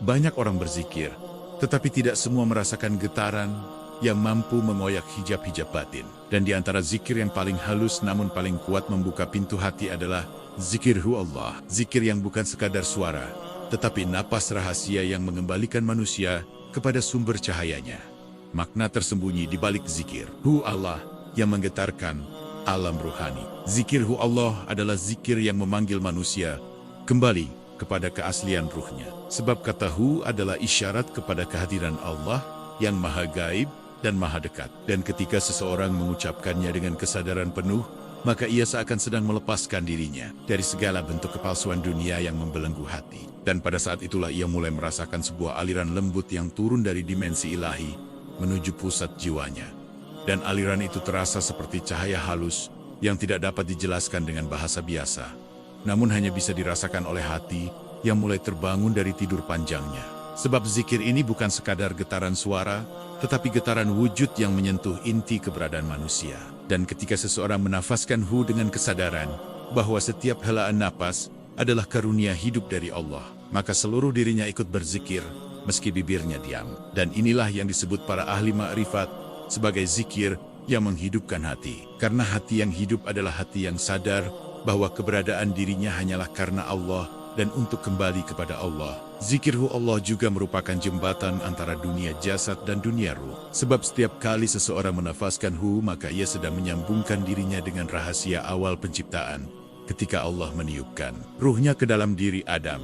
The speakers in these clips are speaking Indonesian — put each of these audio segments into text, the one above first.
Banyak orang berzikir, tetapi tidak semua merasakan getaran yang mampu mengoyak hijab-hijab batin. Dan di antara zikir yang paling halus namun paling kuat membuka pintu hati adalah zikir hu Allah. Zikir yang bukan sekadar suara, tetapi napas rahasia yang mengembalikan manusia kepada sumber cahayanya. Makna tersembunyi di balik zikir hu Allah yang menggetarkan alam ruhani. Zikir hu Allah adalah zikir yang memanggil manusia kembali kepada keaslian ruhnya. Sebab kata hu adalah isyarat kepada kehadiran Allah yang maha gaib dan maha dekat. Dan ketika seseorang mengucapkannya dengan kesadaran penuh, maka ia seakan sedang melepaskan dirinya dari segala bentuk kepalsuan dunia yang membelenggu hati. Dan pada saat itulah ia mulai merasakan sebuah aliran lembut yang turun dari dimensi ilahi menuju pusat jiwanya. Dan aliran itu terasa seperti cahaya halus yang tidak dapat dijelaskan dengan bahasa biasa, namun hanya bisa dirasakan oleh hati yang mulai terbangun dari tidur panjangnya. Sebab zikir ini bukan sekadar getaran suara, tetapi getaran wujud yang menyentuh inti keberadaan manusia. Dan ketika seseorang menafaskan hu dengan kesadaran bahwa setiap helaan napas adalah karunia hidup dari Allah, maka seluruh dirinya ikut berzikir, meski bibirnya diam. Dan inilah yang disebut para ahli ma'rifat sebagai zikir yang menghidupkan hati. Karena hati yang hidup adalah hati yang sadar bahwa keberadaan dirinya hanyalah karena Allah dan untuk kembali kepada Allah. Zikir hu Allah juga merupakan jembatan antara dunia jasad dan dunia ruh. Sebab setiap kali seseorang menafaskan hu, maka ia sedang menyambungkan dirinya dengan rahasia awal penciptaan ketika Allah meniupkan ruhnya ke dalam diri Adam.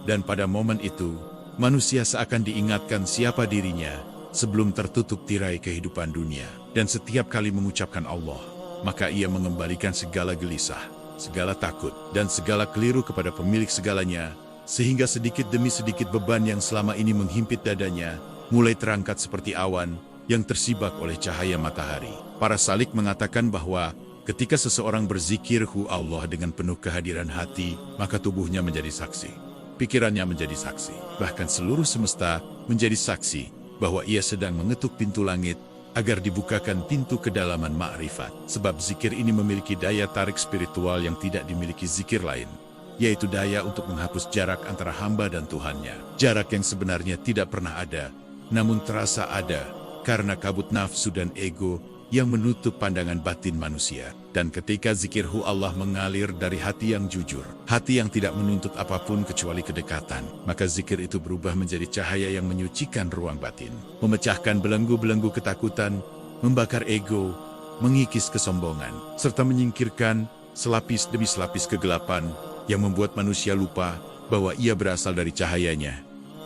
Dan pada momen itu, manusia seakan diingatkan siapa dirinya sebelum tertutup tirai kehidupan dunia. Dan setiap kali mengucapkan Allah, maka ia mengembalikan segala gelisah, segala takut, dan segala keliru kepada pemilik segalanya, sehingga sedikit demi sedikit beban yang selama ini menghimpit dadanya, mulai terangkat seperti awan yang tersibak oleh cahaya matahari. Para salik mengatakan bahwa ketika seseorang berzikir hu Allah dengan penuh kehadiran hati, maka tubuhnya menjadi saksi, pikirannya menjadi saksi, bahkan seluruh semesta menjadi saksi bahwa ia sedang mengetuk pintu langit agar dibukakan pintu kedalaman ma'rifat. Sebab zikir ini memiliki daya tarik spiritual yang tidak dimiliki zikir lain, yaitu daya untuk menghapus jarak antara hamba dan Tuhannya. Jarak yang sebenarnya tidak pernah ada, namun terasa ada karena kabut nafsu dan ego yang menutup pandangan batin manusia. Dan ketika zikir hu Allah mengalir dari hati yang jujur, hati yang tidak menuntut apapun kecuali kedekatan, maka zikir itu berubah menjadi cahaya yang menyucikan ruang batin, memecahkan belenggu-belenggu ketakutan, membakar ego, mengikis kesombongan, serta menyingkirkan selapis demi selapis kegelapan yang membuat manusia lupa bahwa ia berasal dari cahayanya.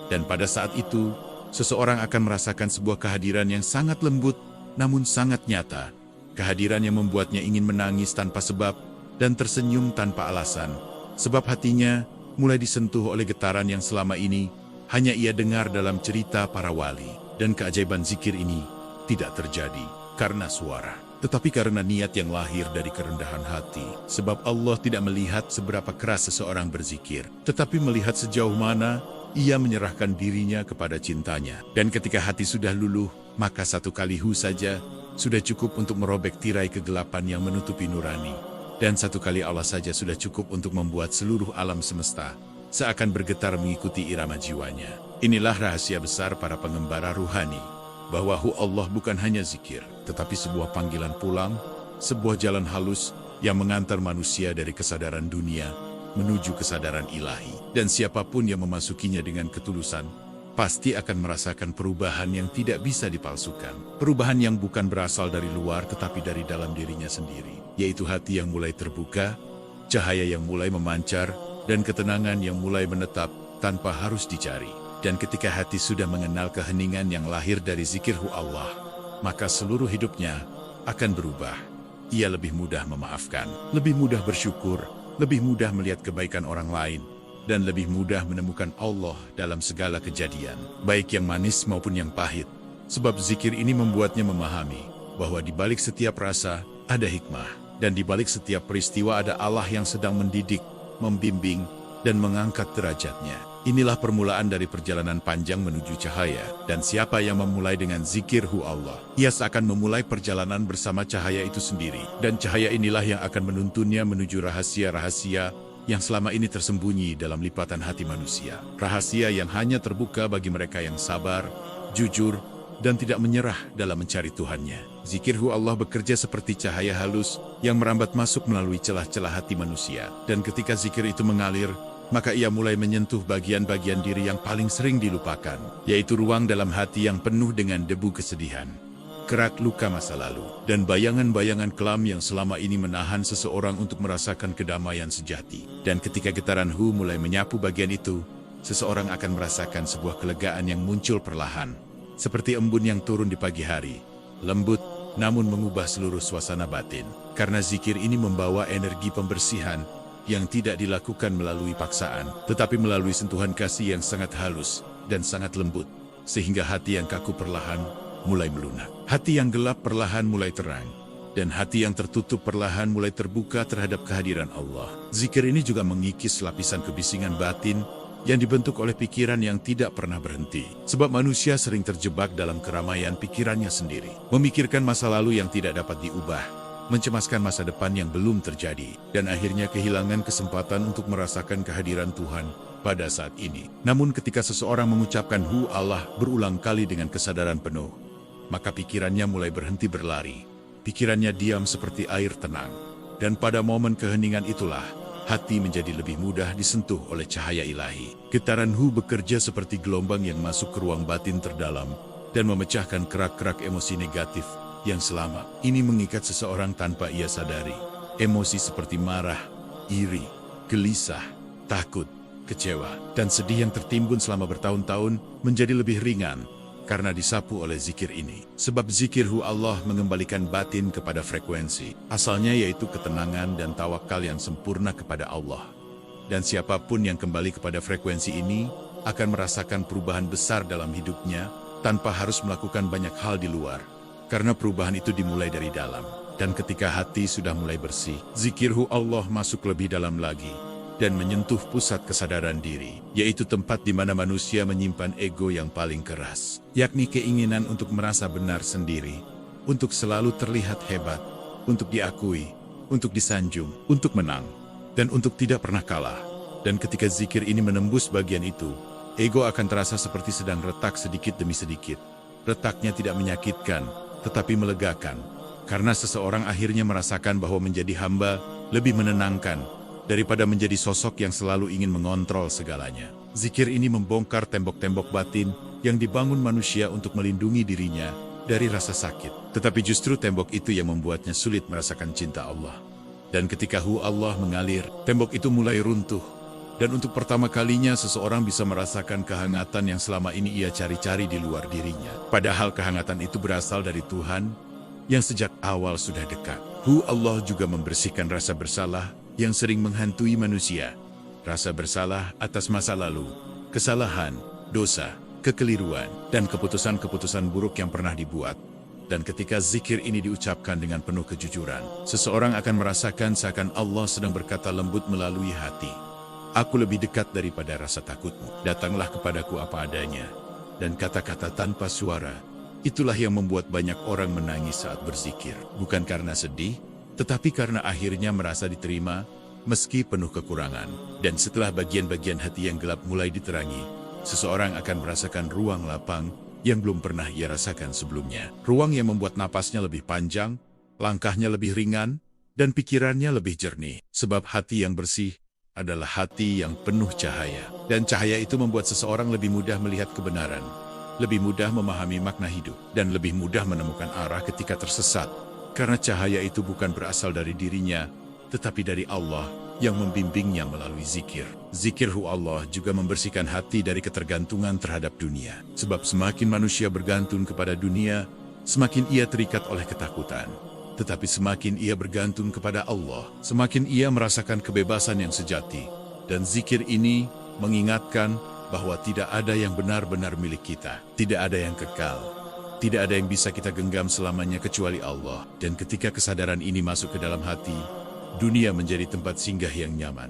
Dan pada saat itu, seseorang akan merasakan sebuah kehadiran yang sangat lembut namun sangat nyata. Kehadiran yang membuatnya ingin menangis tanpa sebab dan tersenyum tanpa alasan. Sebab hatinya mulai disentuh oleh getaran yang selama ini hanya ia dengar dalam cerita para wali. Dan keajaiban zikir ini tidak terjadi karena suara, tetapi karena niat yang lahir dari kerendahan hati. Sebab Allah tidak melihat seberapa keras seseorang berzikir, tetapi melihat sejauh mana ia menyerahkan dirinya kepada cintanya. Dan ketika hati sudah luluh, maka satu kali hu saja sudah cukup untuk merobek tirai kegelapan yang menutupi nurani. Dan satu kali Allah saja sudah cukup untuk membuat seluruh alam semesta seakan bergetar mengikuti irama jiwanya. Inilah rahasia besar para pengembara ruhani, bahwa hu Allah bukan hanya zikir, tetapi sebuah panggilan pulang, sebuah jalan halus yang mengantar manusia dari kesadaran dunia menuju kesadaran ilahi. Dan siapapun yang memasukinya dengan ketulusan, pasti akan merasakan perubahan yang tidak bisa dipalsukan. Perubahan yang bukan berasal dari luar tetapi dari dalam dirinya sendiri. Yaitu hati yang mulai terbuka, cahaya yang mulai memancar, dan ketenangan yang mulai menetap tanpa harus dicari. Dan ketika hati sudah mengenal keheningan yang lahir dari zikir hu Allah, maka seluruh hidupnya akan berubah. Ia lebih mudah memaafkan, lebih mudah bersyukur, lebih mudah melihat kebaikan orang lain, dan lebih mudah menemukan Allah dalam segala kejadian, baik yang manis maupun yang pahit. Sebab zikir ini membuatnya memahami bahwa di balik setiap rasa ada hikmah, dan di balik setiap peristiwa ada Allah yang sedang mendidik, membimbing, dan mengangkat derajatnya. Inilah permulaan dari perjalanan panjang menuju cahaya, dan siapa yang memulai dengan zikir hu Allah, ia seakan memulai perjalanan bersama cahaya itu sendiri, dan cahaya inilah yang akan menuntunnya menuju rahasia-rahasia yang selama ini tersembunyi dalam lipatan hati manusia. Rahasia yang hanya terbuka bagi mereka yang sabar, jujur, dan tidak menyerah dalam mencari Tuhannya. Zikirhu Allah bekerja seperti cahaya halus yang merambat masuk melalui celah-celah hati manusia. Dan ketika zikir itu mengalir, maka ia mulai menyentuh bagian-bagian diri yang paling sering dilupakan, yaitu ruang dalam hati yang penuh dengan debu kesedihan, kerak luka masa lalu, dan bayangan-bayangan kelam yang selama ini menahan seseorang untuk merasakan kedamaian sejati. Dan ketika getaran Hu mulai menyapu bagian itu, seseorang akan merasakan sebuah kelegaan yang muncul perlahan, seperti embun yang turun di pagi hari, lembut, namun mengubah seluruh suasana batin. Karena zikir ini membawa energi pembersihan yang tidak dilakukan melalui paksaan, tetapi melalui sentuhan kasih yang sangat halus dan sangat lembut, sehingga hati yang kaku perlahan mulai melunak. Hati yang gelap perlahan mulai terang, dan hati yang tertutup perlahan mulai terbuka terhadap kehadiran Allah. Zikir ini juga mengikis lapisan kebisingan batin yang dibentuk oleh pikiran yang tidak pernah berhenti. Sebab manusia sering terjebak dalam keramaian pikirannya sendiri, memikirkan masa lalu yang tidak dapat diubah, mencemaskan masa depan yang belum terjadi, dan akhirnya kehilangan kesempatan untuk merasakan kehadiran Tuhan pada saat ini. Namun ketika seseorang mengucapkan Hu Allah berulang kali dengan kesadaran penuh, maka pikirannya mulai berhenti berlari. Pikirannya diam seperti air tenang. Dan pada momen keheningan itulah, hati menjadi lebih mudah disentuh oleh cahaya ilahi. Getaran Hu bekerja seperti gelombang yang masuk ke ruang batin terdalam dan memecahkan kerak-kerak emosi negatif yang selama ini mengikat seseorang tanpa ia sadari. Emosi seperti marah, iri, gelisah, takut, kecewa, dan sedih yang tertimbun selama bertahun-tahun menjadi lebih ringan karena disapu oleh zikir ini. Sebab zikirhu Allah mengembalikan batin kepada frekuensi asalnya, yaitu ketenangan dan tawakal yang sempurna kepada Allah. Dan siapapun yang kembali kepada frekuensi ini akan merasakan perubahan besar dalam hidupnya tanpa harus melakukan banyak hal di luar. Karena perubahan itu dimulai dari dalam. Dan ketika hati sudah mulai bersih, zikirhu Allah masuk lebih dalam lagi dan menyentuh pusat kesadaran diri, yaitu tempat di mana manusia menyimpan ego yang paling keras, yakni keinginan untuk merasa benar sendiri, untuk selalu terlihat hebat, untuk diakui, untuk disanjung, untuk menang, dan untuk tidak pernah kalah. Dan ketika zikir ini menembus bagian itu, ego akan terasa seperti sedang retak sedikit demi sedikit. Retaknya tidak menyakitkan, tetapi melegakan, karena seseorang akhirnya merasakan bahwa menjadi hamba lebih menenangkan daripada menjadi sosok yang selalu ingin mengontrol segalanya. Zikir ini membongkar tembok-tembok batin yang dibangun manusia untuk melindungi dirinya dari rasa sakit. Tetapi justru tembok itu yang membuatnya sulit merasakan cinta Allah. Dan ketika Hu Allah mengalir, tembok itu mulai runtuh. Dan untuk pertama kalinya seseorang bisa merasakan kehangatan yang selama ini ia cari-cari di luar dirinya. Padahal kehangatan itu berasal dari Tuhan yang sejak awal sudah dekat. Hu Allah juga membersihkan rasa bersalah yang sering menghantui manusia. Rasa bersalah atas masa lalu, kesalahan, dosa, kekeliruan, dan keputusan-keputusan buruk yang pernah dibuat. Dan ketika zikir ini diucapkan dengan penuh kejujuran, seseorang akan merasakan seakan Allah sedang berkata lembut melalui hati. Aku lebih dekat daripada rasa takutmu. Datanglah kepadaku apa adanya. Dan kata-kata tanpa suara, itulah yang membuat banyak orang menangis saat berzikir. Bukan karena sedih, tetapi karena akhirnya merasa diterima, meski penuh kekurangan. Dan setelah bagian-bagian hati yang gelap mulai diterangi, seseorang akan merasakan ruang lapang yang belum pernah ia rasakan sebelumnya. Ruang yang membuat napasnya lebih panjang, langkahnya lebih ringan, dan pikirannya lebih jernih. Sebab hati yang bersih adalah hati yang penuh cahaya. Dan cahaya itu membuat seseorang lebih mudah melihat kebenaran, lebih mudah memahami makna hidup, dan lebih mudah menemukan arah ketika tersesat. Karena cahaya itu bukan berasal dari dirinya, tetapi dari Allah yang membimbingnya melalui zikir. Zikirhu Allah juga membersihkan hati dari ketergantungan terhadap dunia. Sebab semakin manusia bergantung kepada dunia, semakin ia terikat oleh ketakutan. Tetapi semakin ia bergantung kepada Allah, semakin ia merasakan kebebasan yang sejati. Dan zikir ini mengingatkan bahwa tidak ada yang benar-benar milik kita. Tidak ada yang kekal. Tidak ada yang bisa kita genggam selamanya kecuali Allah. Dan ketika kesadaran ini masuk ke dalam hati, dunia menjadi tempat singgah yang nyaman,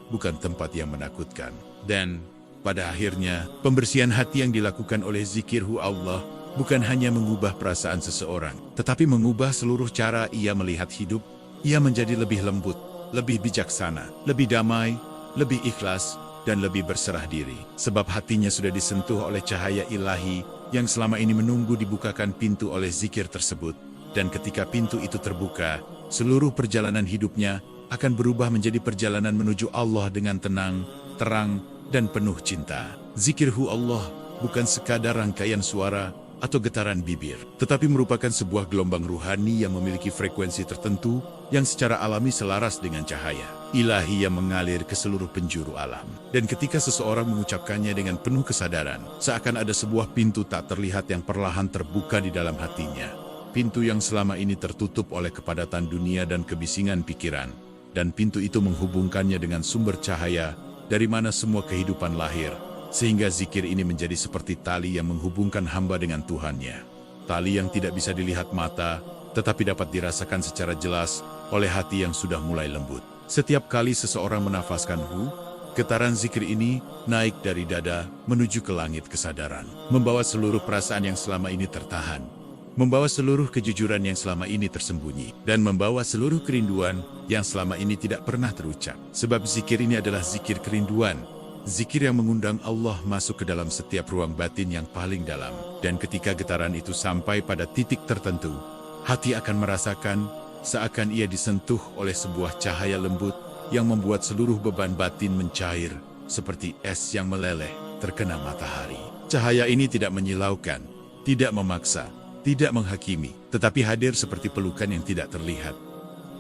bukan tempat yang menakutkan. Dan pada akhirnya, pembersihan hati yang dilakukan oleh zikirhu Allah bukan hanya mengubah perasaan seseorang, tetapi mengubah seluruh cara ia melihat hidup. Ia menjadi lebih lembut, lebih bijaksana, lebih damai, lebih ikhlas, dan lebih berserah diri. Sebab hatinya sudah disentuh oleh cahaya ilahi yang selama ini menunggu dibukakan pintu oleh zikir tersebut. Dan ketika pintu itu terbuka, seluruh perjalanan hidupnya akan berubah menjadi perjalanan menuju Allah dengan tenang, terang, dan penuh cinta. Zikirhu Allah bukan sekadar rangkaian suara atau getaran bibir, tetapi merupakan sebuah gelombang ruhani yang memiliki frekuensi tertentu yang secara alami selaras dengan cahaya ilahi yang mengalir ke seluruh penjuru alam. Dan ketika seseorang mengucapkannya dengan penuh kesadaran, seakan ada sebuah pintu tak terlihat yang perlahan terbuka di dalam hatinya. Pintu yang selama ini tertutup oleh kepadatan dunia dan kebisingan pikiran. Dan pintu itu menghubungkannya dengan sumber cahaya dari mana semua kehidupan lahir. Sehingga zikir ini menjadi seperti tali yang menghubungkan hamba dengan Tuhannya. Tali yang tidak bisa dilihat mata, tetapi dapat dirasakan secara jelas oleh hati yang sudah mulai lembut. Setiap kali seseorang menafaskan hu, getaran zikir ini naik dari dada menuju ke langit kesadaran. Membawa seluruh perasaan yang selama ini tertahan. Membawa seluruh kejujuran yang selama ini tersembunyi. Dan membawa seluruh kerinduan yang selama ini tidak pernah terucap. Sebab zikir ini adalah zikir kerinduan. Zikir yang mengundang Allah masuk ke dalam setiap ruang batin yang paling dalam. Dan ketika getaran itu sampai pada titik tertentu, hati akan merasakan seakan ia disentuh oleh sebuah cahaya lembut yang membuat seluruh beban batin mencair seperti es yang meleleh terkena matahari. Cahaya ini tidak menyilaukan, tidak memaksa, tidak menghakimi, tetapi hadir seperti pelukan yang tidak terlihat.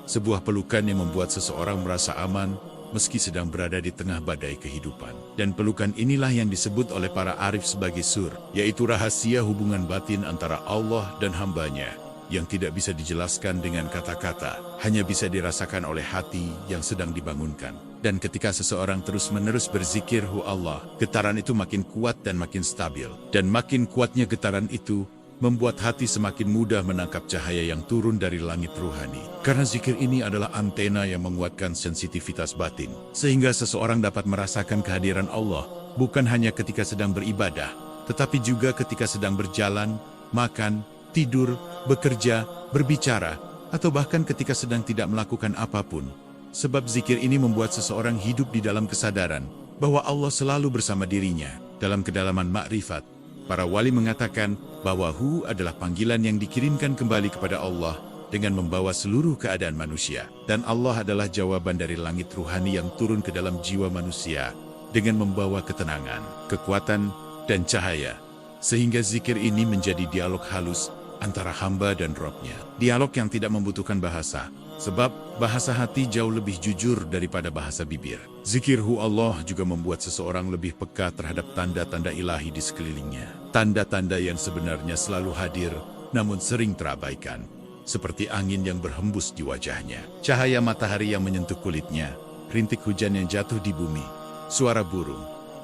Sebuah pelukan yang membuat seseorang merasa aman meski sedang berada di tengah badai kehidupan. Dan pelukan inilah yang disebut oleh para arif sebagai sur, yaitu rahasia hubungan batin antara Allah dan hambanya, yang tidak bisa dijelaskan dengan kata-kata, hanya bisa dirasakan oleh hati yang sedang dibangunkan. Dan ketika seseorang terus-menerus berzikir hu Allah, getaran itu makin kuat dan makin stabil. Dan makin kuatnya getaran itu, membuat hati semakin mudah menangkap cahaya yang turun dari langit ruhani. Karena zikir ini adalah antena yang menguatkan sensitivitas batin. Sehingga seseorang dapat merasakan kehadiran Allah, bukan hanya ketika sedang beribadah, tetapi juga ketika sedang berjalan, makan, tidur, bekerja, berbicara, atau bahkan ketika sedang tidak melakukan apapun. Sebab zikir ini membuat seseorang hidup di dalam kesadaran bahwa Allah selalu bersama dirinya. Dalam kedalaman makrifat, para wali mengatakan bahwa hu adalah panggilan yang dikirimkan kembali kepada Allah dengan membawa seluruh keadaan manusia. Dan Allah adalah jawaban dari langit ruhani yang turun ke dalam jiwa manusia dengan membawa ketenangan, kekuatan, dan cahaya. Sehingga zikir ini menjadi dialog halus antara hamba dan Robnya. Dialog yang tidak membutuhkan bahasa, sebab bahasa hati jauh lebih jujur daripada bahasa bibir. Zikir hu Allah juga membuat seseorang lebih peka terhadap tanda-tanda ilahi di sekelilingnya. Tanda-tanda yang sebenarnya selalu hadir, namun sering terabaikan. Seperti angin yang berhembus di wajahnya, cahaya matahari yang menyentuh kulitnya, rintik hujan yang jatuh di bumi, suara burung,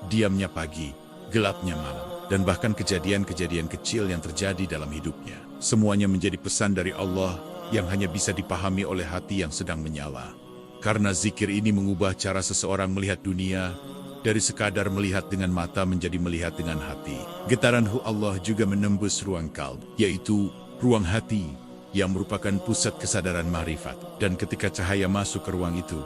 diamnya pagi, gelapnya malam, dan bahkan kejadian-kejadian kecil yang terjadi dalam hidupnya. Semuanya menjadi pesan dari Allah yang hanya bisa dipahami oleh hati yang sedang menyala. Karena zikir ini mengubah cara seseorang melihat dunia, dari sekadar melihat dengan mata menjadi melihat dengan hati. Getaran hu Allah juga menembus ruang kalb, yaitu ruang hati, yang merupakan pusat kesadaran ma'rifat. Dan ketika cahaya masuk ke ruang itu,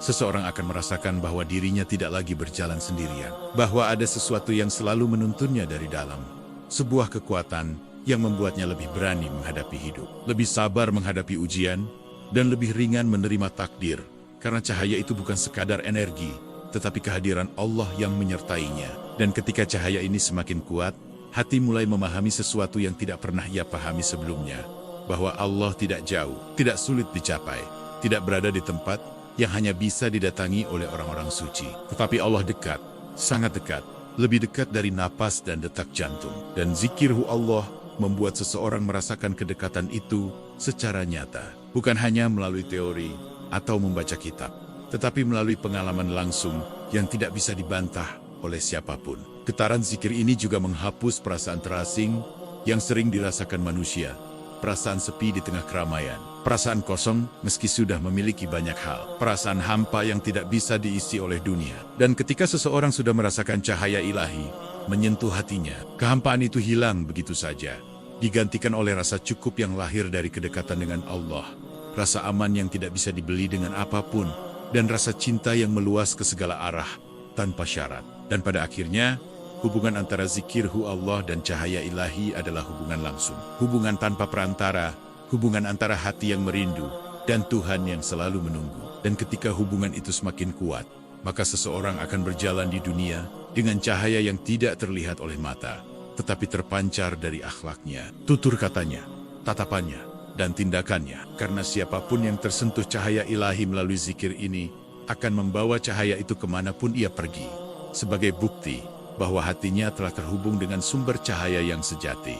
seseorang akan merasakan bahwa dirinya tidak lagi berjalan sendirian. Bahwa ada sesuatu yang selalu menuntunnya dari dalam. Sebuah kekuatan yang membuatnya lebih berani menghadapi hidup, lebih sabar menghadapi ujian, dan lebih ringan menerima takdir. Karena cahaya itu bukan sekadar energi, tetapi kehadiran Allah yang menyertainya. Dan ketika cahaya ini semakin kuat, hati mulai memahami sesuatu yang tidak pernah ia pahami sebelumnya. Bahwa Allah tidak jauh, tidak sulit dicapai, tidak berada di tempat yang hanya bisa didatangi oleh orang-orang suci. Tetapi Allah dekat, sangat dekat, lebih dekat dari napas dan detak jantung. Dan zikirhu Allah membuat seseorang merasakan kedekatan itu secara nyata. Bukan hanya melalui teori atau membaca kitab, tetapi melalui pengalaman langsung yang tidak bisa dibantah oleh siapapun. Getaran zikir ini juga menghapus perasaan terasing yang sering dirasakan manusia. Perasaan sepi di tengah keramaian. Perasaan kosong meski sudah memiliki banyak hal. Perasaan hampa yang tidak bisa diisi oleh dunia. Dan ketika seseorang sudah merasakan cahaya ilahi menyentuh hatinya, kehampaan itu hilang begitu saja. Digantikan oleh rasa cukup yang lahir dari kedekatan dengan Allah. rasa aman yang tidak bisa dibeli dengan apapun, dan rasa cinta yang meluas ke segala arah tanpa syarat. Dan pada akhirnya, hubungan antara zikirhu Allah dan cahaya ilahi adalah hubungan langsung. Hubungan tanpa perantara, hubungan antara hati yang merindu dan Tuhan yang selalu menunggu. Dan ketika hubungan itu semakin kuat, maka seseorang akan berjalan di dunia dengan cahaya yang tidak terlihat oleh mata, tetapi terpancar dari akhlaknya, tutur katanya, tatapannya, dan tindakannya. Karena siapapun yang tersentuh cahaya ilahi melalui zikir ini akan membawa cahaya itu kemanapun ia pergi, sebagai bukti bahwa hatinya telah terhubung dengan sumber cahaya yang sejati.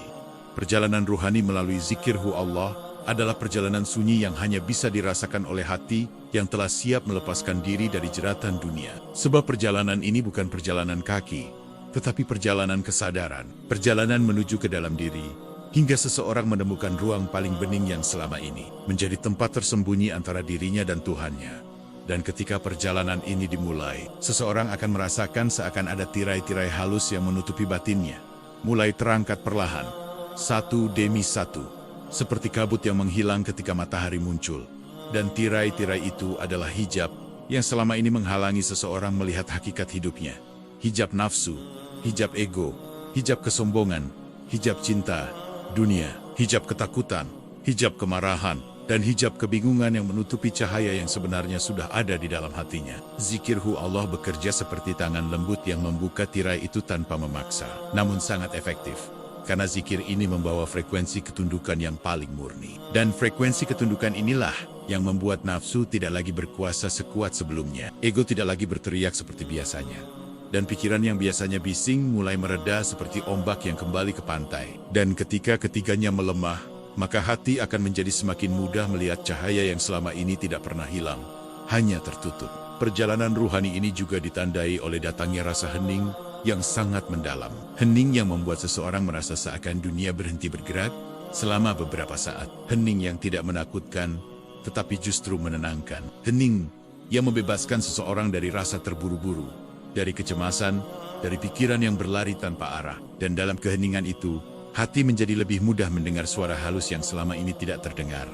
Perjalanan ruhani melalui zikirhu Allah adalah perjalanan sunyi yang hanya bisa dirasakan oleh hati yang telah siap melepaskan diri dari jeratan dunia. Sebab perjalanan ini bukan perjalanan kaki, tetapi perjalanan kesadaran, perjalanan menuju ke dalam diri, hingga seseorang menemukan ruang paling bening yang selama ini menjadi tempat tersembunyi antara dirinya dan Tuhannya. Dan ketika perjalanan ini dimulai, seseorang akan merasakan seakan ada tirai-tirai halus yang menutupi batinnya, mulai terangkat perlahan, satu demi satu, seperti kabut yang menghilang ketika matahari muncul. Dan tirai-tirai itu adalah hijab yang selama ini menghalangi seseorang melihat hakikat hidupnya. Hijab nafsu, hijab ego, hijab kesombongan, hijab cinta, dunia, hijab ketakutan, hijab kemarahan, dan hijab kebingungan yang menutupi cahaya yang sebenarnya sudah ada di dalam hatinya. Zikirhu Allah bekerja seperti tangan lembut yang membuka tirai itu tanpa memaksa, namun sangat efektif. Karena zikir ini membawa frekuensi ketundukan yang paling murni. Dan frekuensi ketundukan inilah yang membuat nafsu tidak lagi berkuasa sekuat sebelumnya. Ego tidak lagi berteriak seperti biasanya. Dan pikiran yang biasanya bising mulai mereda seperti ombak yang kembali ke pantai. Dan ketika ketiganya melemah, maka hati akan menjadi semakin mudah melihat cahaya yang selama ini tidak pernah hilang, hanya tertutup. Perjalanan ruhani ini juga ditandai oleh datangnya rasa hening yang sangat mendalam. Hening yang membuat seseorang merasa seakan dunia berhenti bergerak selama beberapa saat. Hening yang tidak menakutkan, tetapi justru menenangkan. Hening yang membebaskan seseorang dari rasa terburu-buru, dari kecemasan, dari pikiran yang berlari tanpa arah. Dan dalam keheningan itu, hati menjadi lebih mudah mendengar suara halus yang selama ini tidak terdengar,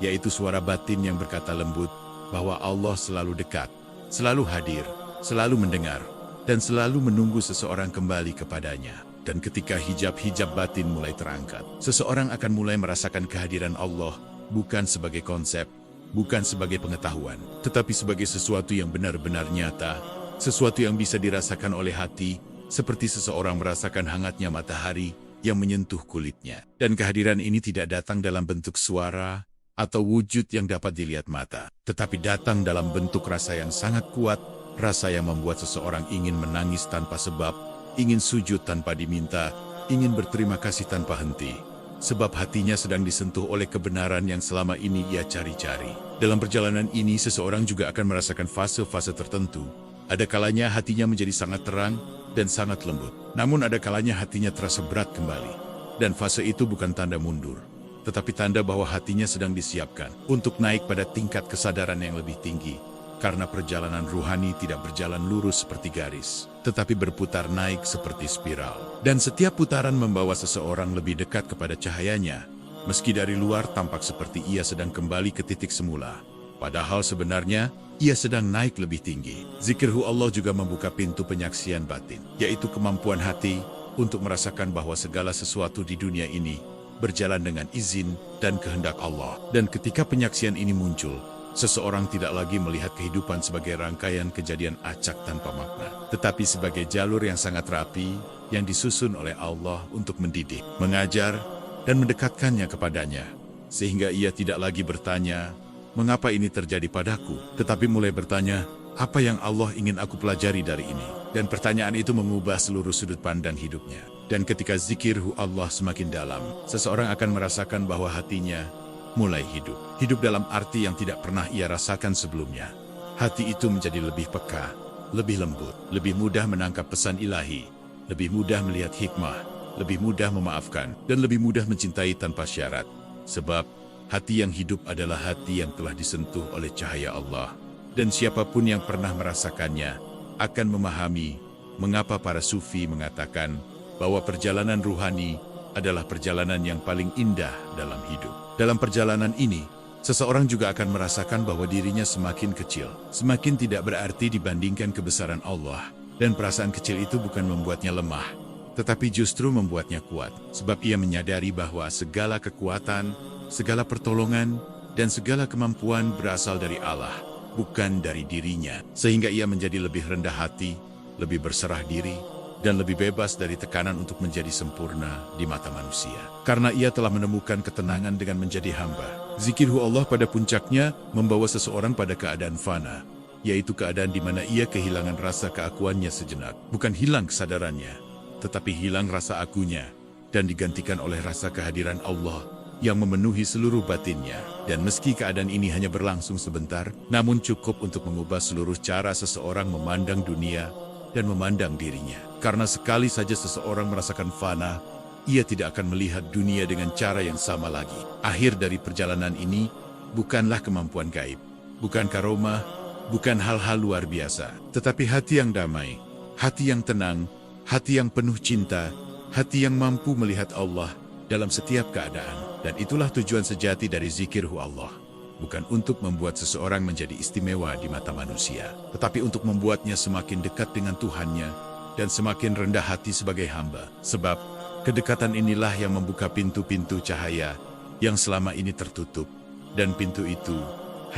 yaitu suara batin yang berkata lembut bahwa Allah selalu dekat, selalu hadir, selalu mendengar, dan selalu menunggu seseorang kembali kepadanya. Dan ketika hijab-hijab batin mulai terangkat, seseorang akan mulai merasakan kehadiran Allah, bukan sebagai konsep, bukan sebagai pengetahuan, tetapi sebagai sesuatu yang benar-benar nyata, sesuatu yang bisa dirasakan oleh hati, seperti seseorang merasakan hangatnya matahari yang menyentuh kulitnya. Dan kehadiran ini tidak datang dalam bentuk suara atau wujud yang dapat dilihat mata, tetapi datang dalam bentuk rasa yang sangat kuat, rasa yang membuat seseorang ingin menangis tanpa sebab, ingin sujud tanpa diminta, ingin berterima kasih tanpa henti. Sebab hatinya sedang disentuh oleh kebenaran yang selama ini ia cari-cari. Dalam perjalanan ini seseorang juga akan merasakan fase-fase tertentu. Ada kalanya hatinya menjadi sangat terang dan sangat lembut. Namun ada kalanya hatinya terasa berat kembali. Dan fase itu bukan tanda mundur, tetapi tanda bahwa hatinya sedang disiapkan untuk naik pada tingkat kesadaran yang lebih tinggi. Karena perjalanan ruhani tidak berjalan lurus seperti garis, tetapi berputar naik seperti spiral. Dan setiap putaran membawa seseorang lebih dekat kepada cahayanya, meski dari luar tampak seperti ia sedang kembali ke titik semula. Padahal sebenarnya, ia sedang naik lebih tinggi. Zikirhu Allah juga membuka pintu penyaksian batin, yaitu kemampuan hati untuk merasakan bahwa segala sesuatu di dunia ini berjalan dengan izin dan kehendak Allah. Dan ketika penyaksian ini muncul, seseorang tidak lagi melihat kehidupan sebagai rangkaian kejadian acak tanpa makna, tetapi sebagai jalur yang sangat rapi yang disusun oleh Allah untuk mendidik, mengajar, dan mendekatkannya kepadanya. Sehingga ia tidak lagi bertanya, mengapa ini terjadi padaku? Tetapi mulai bertanya, apa yang Allah ingin aku pelajari dari ini? Dan pertanyaan itu mengubah seluruh sudut pandang hidupnya. Dan ketika zikirhu Allah semakin dalam, seseorang akan merasakan bahwa hatinya mulai hidup. Hidup dalam arti yang tidak pernah ia rasakan sebelumnya. Hati itu menjadi lebih peka, lebih lembut, lebih mudah menangkap pesan ilahi, lebih mudah melihat hikmah, lebih mudah memaafkan, dan lebih mudah mencintai tanpa syarat. Sebab hati yang hidup adalah hati yang telah disentuh oleh cahaya Allah. Dan siapapun yang pernah merasakannya akan memahami mengapa para sufi mengatakan bahwa perjalanan ruhani adalah perjalanan yang paling indah dalam hidup. Dalam perjalanan ini, seseorang juga akan merasakan bahwa dirinya semakin kecil, semakin tidak berarti dibandingkan kebesaran Allah. Dan perasaan kecil itu bukan membuatnya lemah, tetapi justru membuatnya kuat. Sebab ia menyadari bahwa segala kekuatan, segala pertolongan, dan segala kemampuan berasal dari Allah, bukan dari dirinya. Sehingga ia menjadi lebih rendah hati, lebih berserah diri, dan lebih bebas dari tekanan untuk menjadi sempurna di mata manusia. Karena ia telah menemukan ketenangan dengan menjadi hamba. Zikirhu Allah pada puncaknya membawa seseorang pada keadaan fana, yaitu keadaan di mana ia kehilangan rasa keakuannya sejenak. Bukan hilang kesadarannya, tetapi hilang rasa akunya, dan digantikan oleh rasa kehadiran Allah yang memenuhi seluruh batinnya. Dan meski keadaan ini hanya berlangsung sebentar, namun cukup untuk mengubah seluruh cara seseorang memandang dunia dan memandang dirinya. Karena sekali saja seseorang merasakan fana, ia tidak akan melihat dunia dengan cara yang sama lagi. Akhir dari perjalanan ini bukanlah kemampuan gaib, bukan karomah, bukan hal-hal luar biasa, tetapi hati yang damai, hati yang tenang, hati yang penuh cinta, hati yang mampu melihat Allah dalam setiap keadaan. Dan itulah tujuan sejati dari zikirhu Allah. Bukan untuk membuat seseorang menjadi istimewa di mata manusia, tetapi untuk membuatnya semakin dekat dengan Tuhannya dan semakin rendah hati sebagai hamba. Sebab kedekatan inilah yang membuka pintu-pintu cahaya yang selama ini tertutup. Dan pintu itu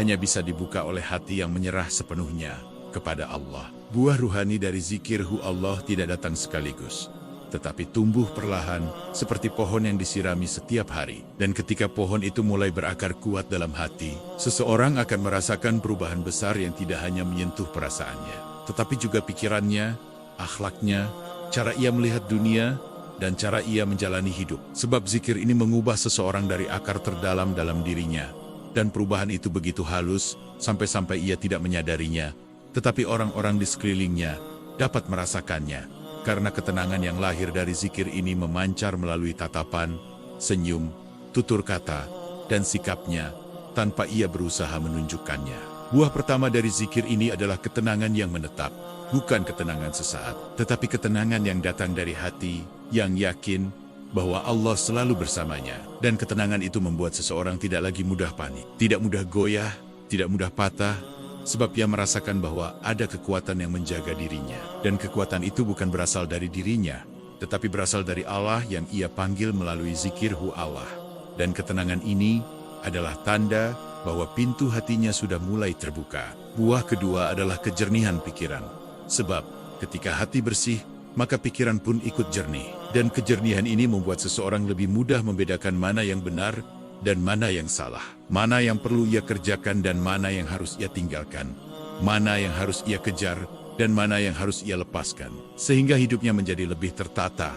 hanya bisa dibuka oleh hati yang menyerah sepenuhnya kepada Allah. Buah ruhani dari zikirhu Allah tidak datang sekaligus, tetapi tumbuh perlahan seperti pohon yang disirami setiap hari. Dan ketika pohon itu mulai berakar kuat dalam hati, seseorang akan merasakan perubahan besar yang tidak hanya menyentuh perasaannya, tetapi juga pikirannya, akhlaknya, cara ia melihat dunia, dan cara ia menjalani hidup. Sebab zikir ini mengubah seseorang dari akar terdalam dalam dirinya. Dan perubahan itu begitu halus, sampai-sampai ia tidak menyadarinya, tetapi orang-orang di sekelilingnya dapat merasakannya. Karena ketenangan yang lahir dari zikir ini memancar melalui tatapan, senyum, tutur kata, dan sikapnya, tanpa ia berusaha menunjukkannya. Buah pertama dari zikir ini adalah ketenangan yang menetap, bukan ketenangan sesaat, tetapi ketenangan yang datang dari hati, yang yakin bahwa Allah selalu bersamanya. Dan ketenangan itu membuat seseorang tidak lagi mudah panik, tidak mudah goyah, tidak mudah patah, sebab ia merasakan bahwa ada kekuatan yang menjaga dirinya. Dan kekuatan itu bukan berasal dari dirinya, tetapi berasal dari Allah yang ia panggil melalui zikirhu Allah. Dan ketenangan ini adalah tanda bahwa pintu hatinya sudah mulai terbuka. Buah kedua adalah kejernihan pikiran. Sebab ketika hati bersih, maka pikiran pun ikut jernih. Dan kejernihan ini membuat seseorang lebih mudah membedakan mana yang benar dan mana yang salah, mana yang perlu ia kerjakan dan mana yang harus ia tinggalkan, mana yang harus ia kejar dan mana yang harus ia lepaskan. Sehingga hidupnya menjadi lebih tertata,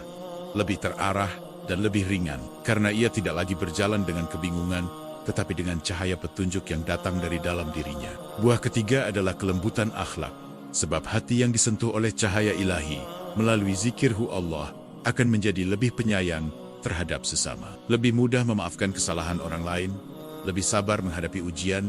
lebih terarah, dan lebih ringan. Karena ia tidak lagi berjalan dengan kebingungan, tetapi dengan cahaya petunjuk yang datang dari dalam dirinya. Buah ketiga adalah kelembutan akhlak. Sebab hati yang disentuh oleh cahaya ilahi melalui zikirhu Allah akan menjadi lebih penyayang terhadap sesama, lebih mudah memaafkan kesalahan orang lain, lebih sabar menghadapi ujian,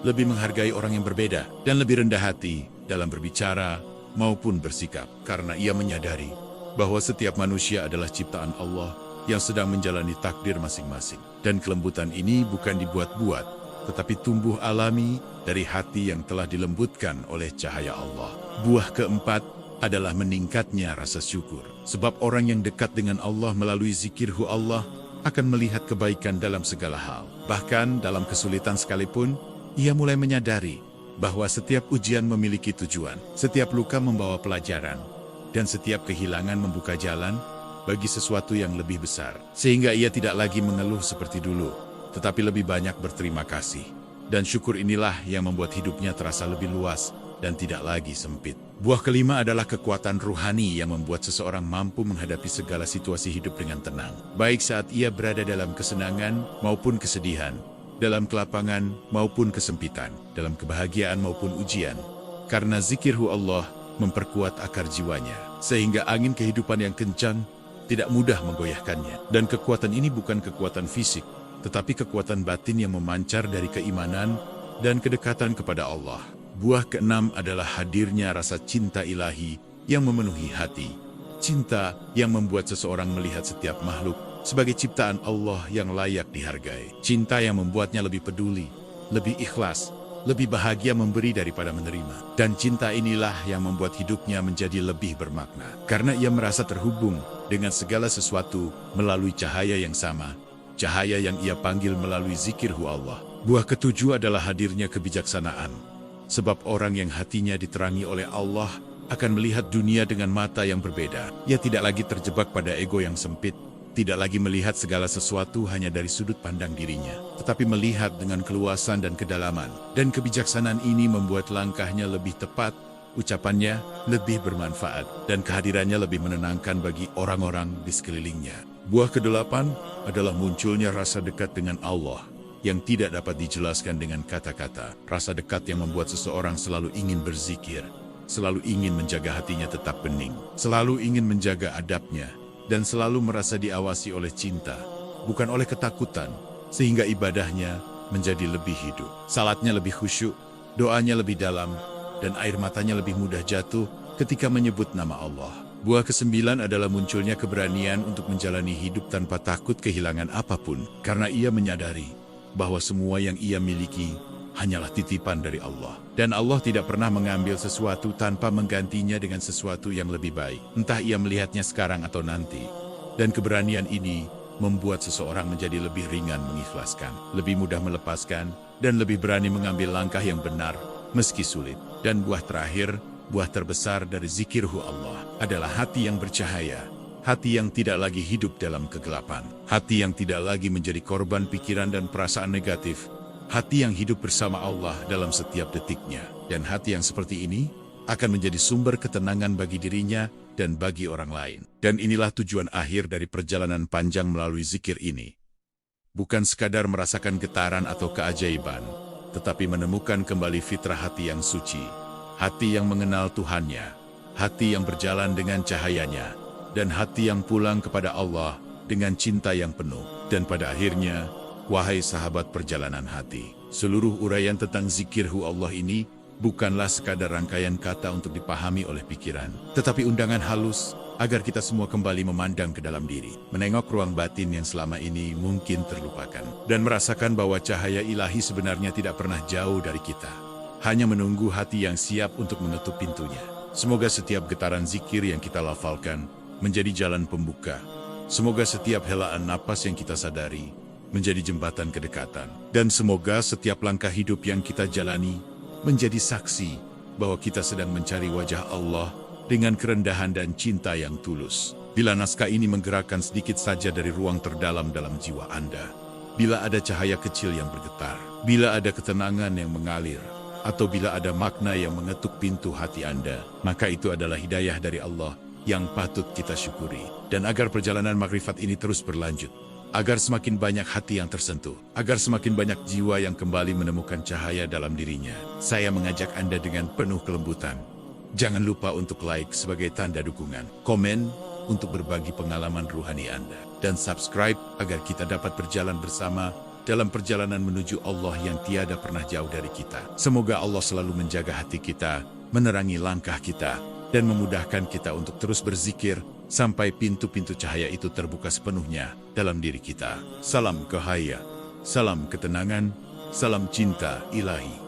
lebih menghargai orang yang berbeda, dan lebih rendah hati dalam berbicara maupun bersikap. Karena ia menyadari bahwa setiap manusia adalah ciptaan Allah yang sedang menjalani takdir masing-masing. Dan kelembutan ini bukan dibuat-buat, tetapi tumbuh alami dari hati yang telah dilembutkan oleh cahaya Allah. Buah keempat adalah meningkatnya rasa syukur. Sebab orang yang dekat dengan Allah melalui zikirhu Allah akan melihat kebaikan dalam segala hal. Bahkan dalam kesulitan sekalipun, ia mulai menyadari bahwa setiap ujian memiliki tujuan, setiap luka membawa pelajaran, dan setiap kehilangan membuka jalan bagi sesuatu yang lebih besar. Sehingga ia tidak lagi mengeluh seperti dulu, tetapi lebih banyak berterima kasih. Dan syukur inilah yang membuat hidupnya terasa lebih luas dan tidak lagi sempit. Buah kelima adalah kekuatan ruhani yang membuat seseorang mampu menghadapi segala situasi hidup dengan tenang. Baik saat ia berada dalam kesenangan maupun kesedihan, dalam kelapangan maupun kesempitan, dalam kebahagiaan maupun ujian. Karena zikirhu Allah memperkuat akar jiwanya, sehingga angin kehidupan yang kencang tidak mudah menggoyahkannya. Dan kekuatan ini bukan kekuatan fisik, tetapi kekuatan batin yang memancar dari keimanan dan kedekatan kepada Allah. Buah keenam adalah hadirnya rasa cinta ilahi yang memenuhi hati. Cinta yang membuat seseorang melihat setiap makhluk sebagai ciptaan Allah yang layak dihargai. Cinta yang membuatnya lebih peduli, lebih ikhlas, lebih bahagia memberi daripada menerima. Dan cinta inilah yang membuat hidupnya menjadi lebih bermakna. Karena ia merasa terhubung dengan segala sesuatu melalui cahaya yang sama, cahaya yang ia panggil melalui zikirhu Allah. Buah ketujuh adalah hadirnya kebijaksanaan. Sebab orang yang hatinya diterangi oleh Allah akan melihat dunia dengan mata yang berbeda. Ia tidak lagi terjebak pada ego yang sempit, tidak lagi melihat segala sesuatu hanya dari sudut pandang dirinya, tetapi melihat dengan keluasan dan kedalaman. Dan kebijaksanaan ini membuat langkahnya lebih tepat, ucapannya lebih bermanfaat, dan kehadirannya lebih menenangkan bagi orang-orang di sekelilingnya. Buah kedelapan adalah munculnya rasa dekat dengan Allah yang tidak dapat dijelaskan dengan kata-kata. Rasa dekat yang membuat seseorang selalu ingin berzikir, selalu ingin menjaga hatinya tetap bening, selalu ingin menjaga adabnya, dan selalu merasa diawasi oleh cinta, bukan oleh ketakutan, sehingga ibadahnya menjadi lebih hidup. Salatnya lebih khusyuk, doanya lebih dalam, dan air matanya lebih mudah jatuh ketika menyebut nama Allah. Buah kesembilan adalah munculnya keberanian untuk menjalani hidup tanpa takut kehilangan apapun, karena ia menyadari bahwa semua yang ia miliki hanyalah titipan dari Allah. Dan Allah tidak pernah mengambil sesuatu tanpa menggantinya dengan sesuatu yang lebih baik. Entah ia melihatnya sekarang atau nanti. Dan keberanian ini membuat seseorang menjadi lebih ringan mengikhlaskan, lebih mudah melepaskan, dan lebih berani mengambil langkah yang benar, meski sulit. Dan buah terakhir, buah terbesar dari zikirhu Allah, adalah hati yang bercahaya. Hati yang tidak lagi hidup dalam kegelapan. Hati yang tidak lagi menjadi korban pikiran dan perasaan negatif. Hati yang hidup bersama Allah dalam setiap detiknya. Dan hati yang seperti ini akan menjadi sumber ketenangan bagi dirinya dan bagi orang lain. Dan inilah tujuan akhir dari perjalanan panjang melalui zikir ini. Bukan sekadar merasakan getaran atau keajaiban, tetapi menemukan kembali fitrah hati yang suci. Hati yang mengenal Tuhannya. Hati yang berjalan dengan cahayanya. Dan hati yang pulang kepada Allah dengan cinta yang penuh. Dan pada akhirnya, wahai sahabat perjalanan hati, seluruh uraian tentang zikirhu Allah ini bukanlah sekadar rangkaian kata untuk dipahami oleh pikiran, tetapi undangan halus agar kita semua kembali memandang ke dalam diri, menengok ruang batin yang selama ini mungkin terlupakan, dan merasakan bahwa cahaya ilahi sebenarnya tidak pernah jauh dari kita, hanya menunggu hati yang siap untuk mengetuk pintunya. Semoga setiap getaran zikir yang kita lafalkan menjadi jalan pembuka. Semoga setiap helaan napas yang kita sadari menjadi jembatan kedekatan. Dan semoga setiap langkah hidup yang kita jalani menjadi saksi bahwa kita sedang mencari wajah Allah dengan kerendahan dan cinta yang tulus. Bila naskah ini menggerakkan sedikit saja dari ruang terdalam dalam jiwa Anda, bila ada cahaya kecil yang bergetar, bila ada ketenangan yang mengalir, atau bila ada makna yang mengetuk pintu hati Anda, maka itu adalah hidayah dari Allah yang patut kita syukuri. Dan agar perjalanan makrifat ini terus berlanjut, agar semakin banyak hati yang tersentuh, agar semakin banyak jiwa yang kembali menemukan cahaya dalam dirinya, saya mengajak Anda dengan penuh kelembutan. Jangan lupa untuk like sebagai tanda dukungan, komen untuk berbagi pengalaman ruhani Anda, dan subscribe agar kita dapat berjalan bersama dalam perjalanan menuju Allah yang tiada pernah jauh dari kita. Semoga Allah selalu menjaga hati kita, menerangi langkah kita, dan memudahkan kita untuk terus berzikir sampai pintu-pintu cahaya itu terbuka sepenuhnya dalam diri kita. Salam cahaya, salam ketenangan, salam cinta ilahi.